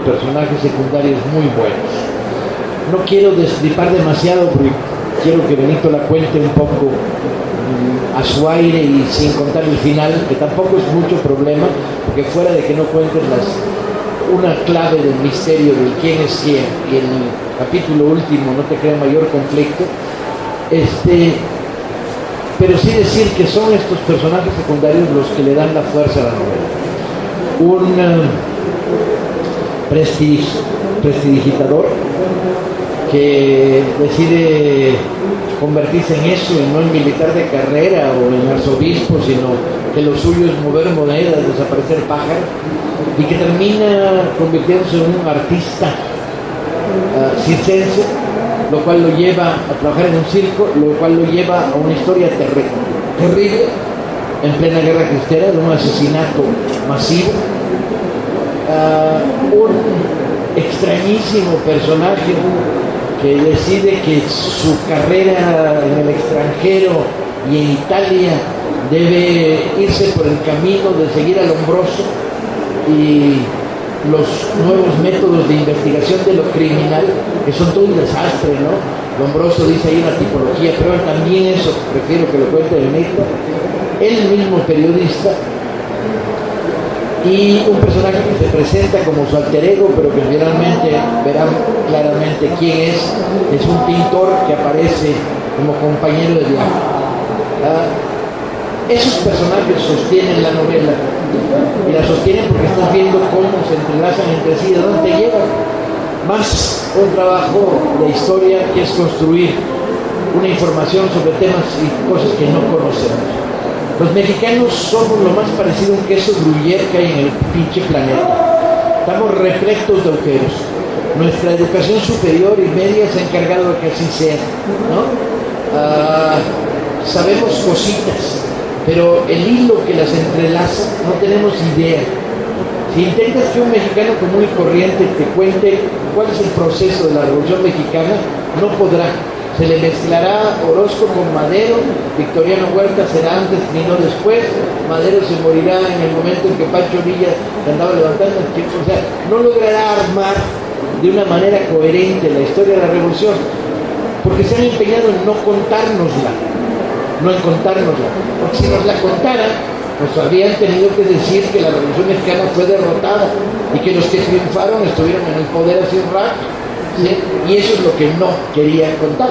personajes secundarios muy buenos. No quiero destripar demasiado porque quiero que Benito la cuente un poco a su aire y sin contar el final, que tampoco es mucho problema, porque fuera de que no cuentes una clave del misterio del quién es quién y el capítulo último no te crea mayor conflicto, pero sí decir que son estos personajes secundarios los que le dan la fuerza a la novela. Un prestidigitador que decide convertirse en eso y no en militar de carrera o en arzobispo, sino que lo suyo es mover monedas, desaparecer pájaros, y que termina convirtiéndose en un artista circense, lo cual lo lleva a trabajar en un circo, lo cual lo lleva a una historia terrible en plena guerra cristera, de un asesinato masivo. Un extrañísimo personaje que decide que su carrera en el extranjero y en Italia debe irse por el camino de seguir a Lombroso y los nuevos métodos de investigación de lo criminal, que son todo un desastre, ¿no? Lombroso dice ahí una tipología, pero también eso, prefiero que lo cuente Benito, él mismo periodista, y un personaje que se presenta como su alter ego, pero que finalmente verán claramente quién es un pintor que aparece como compañero de viaje. Esos personajes sostienen la novela, y la sostienen porque estás viendo cómo se entrelazan entre sí, de dónde te llevan. Más un trabajo de historia que es construir una información sobre temas y cosas que no conocemos. Los mexicanos somos lo más parecido a un queso gruyere que hay en el pinche planeta. Estamos repletos de agujeros. Nuestra educación superior y media se ha encargado de que así sea, ¿no? Sabemos cositas, pero el hilo que las entrelaza no tenemos idea. Si intentas que un mexicano común y corriente te cuente cuál es el proceso de la Revolución Mexicana, no podrá. Se le mezclará Orozco con Madero, Victoriano Huerta será antes y no después, Madero se morirá en el momento en que Pancho Villa se andaba levantando, o sea, no logrará armar de una manera coherente la historia de la revolución, porque se han empeñado en no contárnosla, porque si nos la contaran, pues habrían tenido que decir que la Revolución Mexicana fue derrotada y que los que triunfaron estuvieron en el poder hace un rato. ¿Sí? Y eso es lo que no querían contar,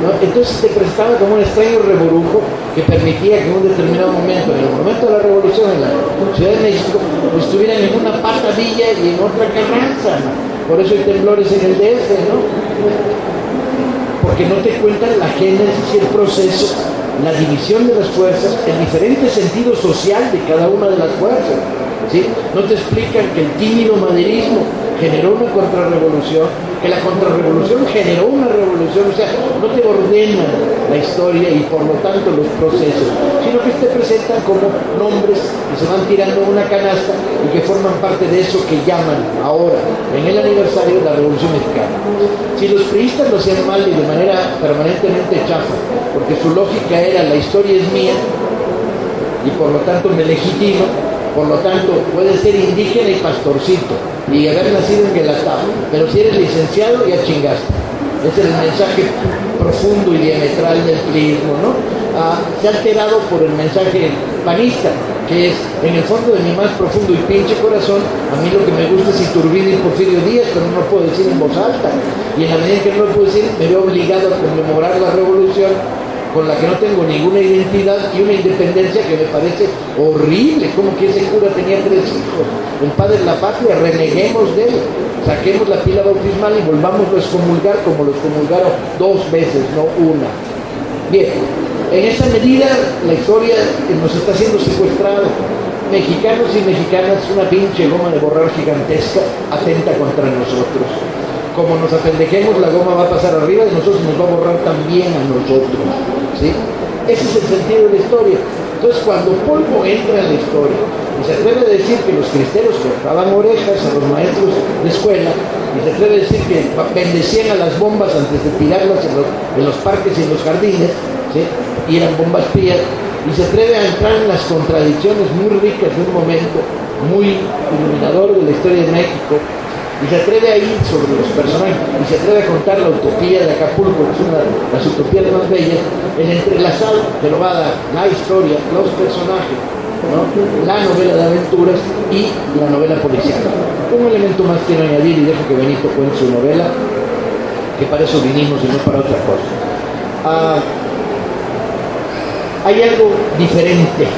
¿no? Entonces te presentaba como un extraño reburujo que permitía que en un determinado momento, en el momento de la revolución en la Ciudad de México, estuvieran en una patadilla y en otra Carranza, ¿no? Por eso hay temblores en el DF, ¿no? Porque no te cuentan la génesis y el proceso, la división de las fuerzas, el diferente sentido social de cada una de las fuerzas, ¿sí? No te explican que el tímido maderismo generó una contrarrevolución, que la contrarrevolución generó una revolución, o sea, no te ordenan la historia y por lo tanto los procesos, sino que te presentan como nombres que se van tirando en una canasta y que forman parte de eso que llaman ahora, en el aniversario, la Revolución Mexicana. Si los priistas lo hacían mal y de manera permanentemente chafa, porque su lógica era la historia es mía y por lo tanto me legitimo, por lo tanto puedes ser indígena y pastorcito y haber nacido en Guelatao, pero si eres licenciado ya chingaste. Ese es el mensaje profundo y diametral del priismo, ¿no? Se ha alterado por el mensaje panista, que es, en el fondo de mi más profundo y pinche corazón, a mí lo que me gusta es Iturbide y Porfirio Díaz, pero no lo puedo decir en voz alta, y en la medida que no lo puedo decir, me veo obligado a conmemorar la revolución con la que no tengo ninguna identidad y una independencia que me parece horrible. Como que ese cura tenía 3 hijos, el padre de la patria, reneguemos de él, saquemos la pila bautismal y volvámoslo a excomulgar como lo excomulgaron 2 veces, no una. Bien, en esa medida la historia nos está siendo secuestrada. Mexicanos y mexicanas, una pinche goma de borrar gigantesca atenta contra nosotros. Como nos apendejemos, la goma va a pasar arriba y nosotros nos va a borrar también a nosotros, ¿sí? Ese es el sentido de la historia. Entonces, cuando Polvo entra en la historia y se atreve a decir que los cristeros cortaban orejas a los maestros de escuela, y se atreve a decir que bendecían a las bombas antes de tirarlas en los parques y en los jardines, ¿sí? Y eran bombas pías, y se atreve a entrar en las contradicciones muy ricas de un momento muy iluminador de la historia de México, y se atreve a ir sobre los personajes, y se atreve a contar la utopía de Acapulco, que es una de las utopías más bellas, el entrelazado que lo va a dar la historia, los personajes, ¿no? La novela de aventuras y la novela policial. Un elemento más quiero añadir, y dejo que Benito cuente su novela, que para eso vinimos y no para otra cosa. Hay algo diferente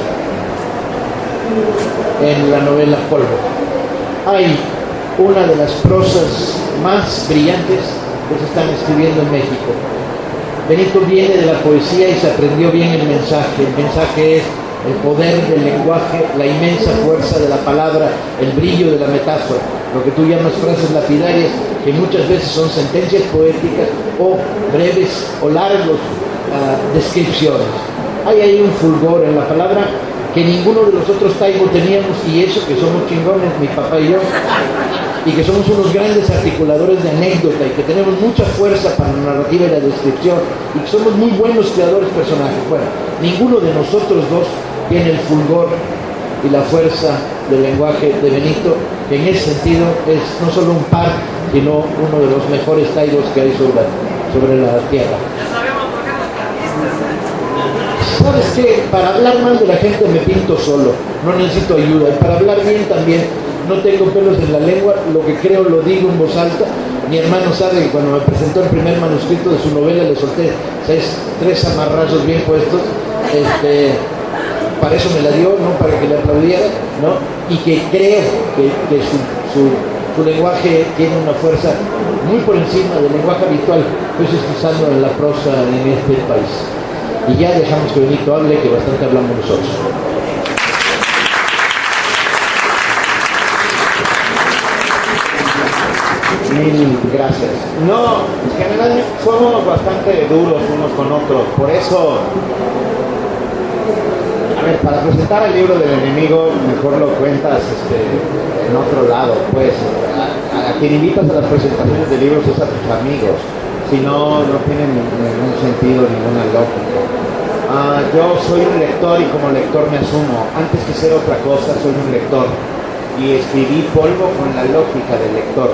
en la novela Polvo. Hay una de las prosas más brillantes que se están escribiendo en México. Benito viene de la poesía y se aprendió bien el mensaje. El mensaje es el poder del lenguaje, la inmensa fuerza de la palabra, el brillo de la metáfora, lo que tú llamas frases lapidarias, que muchas veces son sentencias poéticas o breves o largos descripciones. Hay ahí un fulgor en la palabra que ninguno de los otros taibo teníamos, y eso que somos chingones, mi papá y yo, y que somos unos grandes articuladores de anécdota y que tenemos mucha fuerza para la narrativa y la descripción y que somos muy buenos creadores de personajes. Bueno, ninguno de nosotros dos tiene el fulgor y la fuerza del lenguaje de Benito, que en ese sentido es no solo un par, sino uno de los mejores taibos que hay sobre la tierra. ¿Sabes qué? Para hablar mal de la gente me pinto solo, no necesito ayuda. Y para hablar bien también, no tengo pelos en la lengua, lo que creo lo digo en voz alta. Mi hermano sabe que cuando me presentó el primer manuscrito de su novela le solté 3 amarrazos bien puestos. Para eso me la dio, no para que le aplaudiera, ¿no? Y que creo que su lenguaje tiene una fuerza muy por encima del lenguaje habitual que se está usando en la prosa en este país. Y ya dejamos que Benito hable, que bastante hablamos nosotros. Mil gracias. No, generalmente somos bastante duros unos con otros, por eso, a ver, para presentar el libro del enemigo, mejor lo cuentas en otro lado, pues, a quien invitas a las presentaciones de libros es a tus amigos, si no, no tienen ningún sentido, ninguna lógica. Yo soy un lector y como lector me asumo, antes que ser otra cosa, soy un lector, y escribí Polvo con la lógica del lector,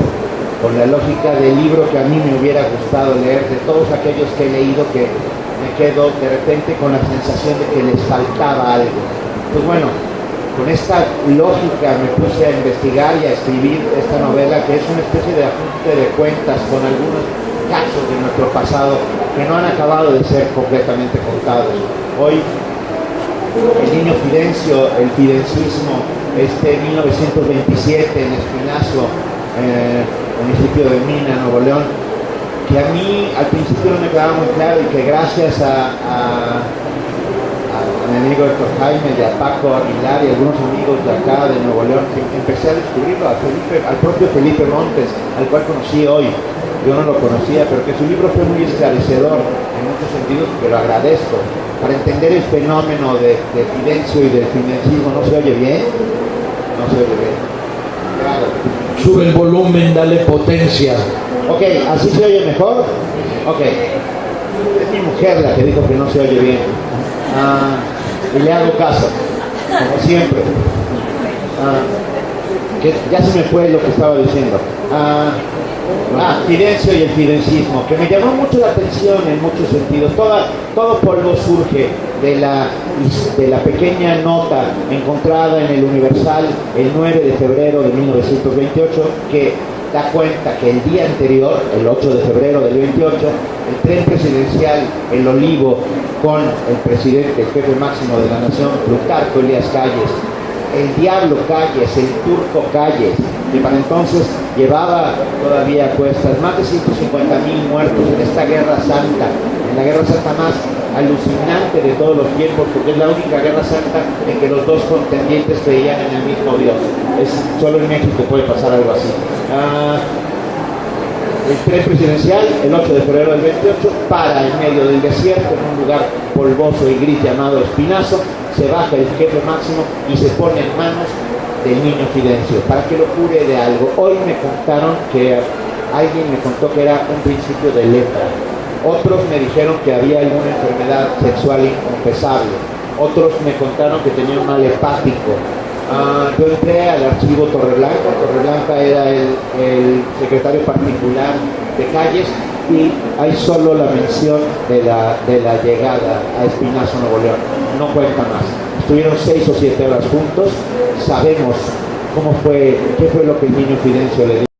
con la lógica del libro que a mí me hubiera gustado leer, de todos aquellos que he leído que me quedo de repente con la sensación de que les faltaba algo. Pues bueno, con esta lógica me puse a investigar y a escribir esta novela, que es una especie de ajuste de cuentas con algunos casos de nuestro pasado que no han acabado de ser completamente contados. Hoy el niño Fidencio, el fidencismo, 1927 en Espinazo, municipio de Mina, Nuevo León, que a mí al principio no me quedaba muy claro, y que gracias a mi amigo Héctor Jaime y a Paco Aguilar y algunos amigos de acá de Nuevo León, empecé a descubrirlo, al propio Felipe Montes, al cual conocí hoy. Yo no lo conocía, pero que su libro fue muy esclarecedor en muchos sentidos, que lo agradezco. Para entender el fenómeno de Fidencio y del fidencismo. ¿No se oye bien? No se oye bien. Claro. Sube el volumen, dale potencia. Ok, ¿así se oye mejor? Ok. Es mi mujer la que dijo que no se oye bien. Y le hago caso, como siempre. Que ya se me fue lo que estaba diciendo. Fidencio y el fidencismo, que me llamó mucho la atención en muchos sentidos. Todo Polvo surge de la pequeña nota encontrada en el Universal el 9 de febrero de 1928, que da cuenta que el día anterior, el 8 de febrero del 28, el tren presidencial El Olivo, con el presidente, el jefe máximo de la nación, Plutarco Elías Calles, el Diablo Calles, el Turco Calles, que para entonces llevaba todavía a cuestas más de 150.000 muertos en esta Guerra Santa, en la Guerra Santa más alucinante de todos los tiempos, porque es la única Guerra Santa en que los dos contendientes creían en el mismo Dios. Solo en México puede pasar algo así. El tren presidencial, el 8 de febrero del 28, para en medio del desierto, en un lugar polvoso y gris llamado Espinazo. Se baja el jefe máximo y se pone en manos del niño Fidencio para que lo cure de algo. Hoy me contaron que alguien me contó que era un principio de lepra. Otros me dijeron que había alguna enfermedad sexual inconfesable. Otros me contaron que tenía un mal hepático. Yo entré al archivo Torreblanca. Torreblanca era el secretario particular de Calles, y hay solo la mención de la llegada a Espinazo, Nuevo León. No cuenta más. Estuvieron 6 o 7 horas juntos. Sabemos cómo fue, qué fue lo que el niño Fidencio le dijo.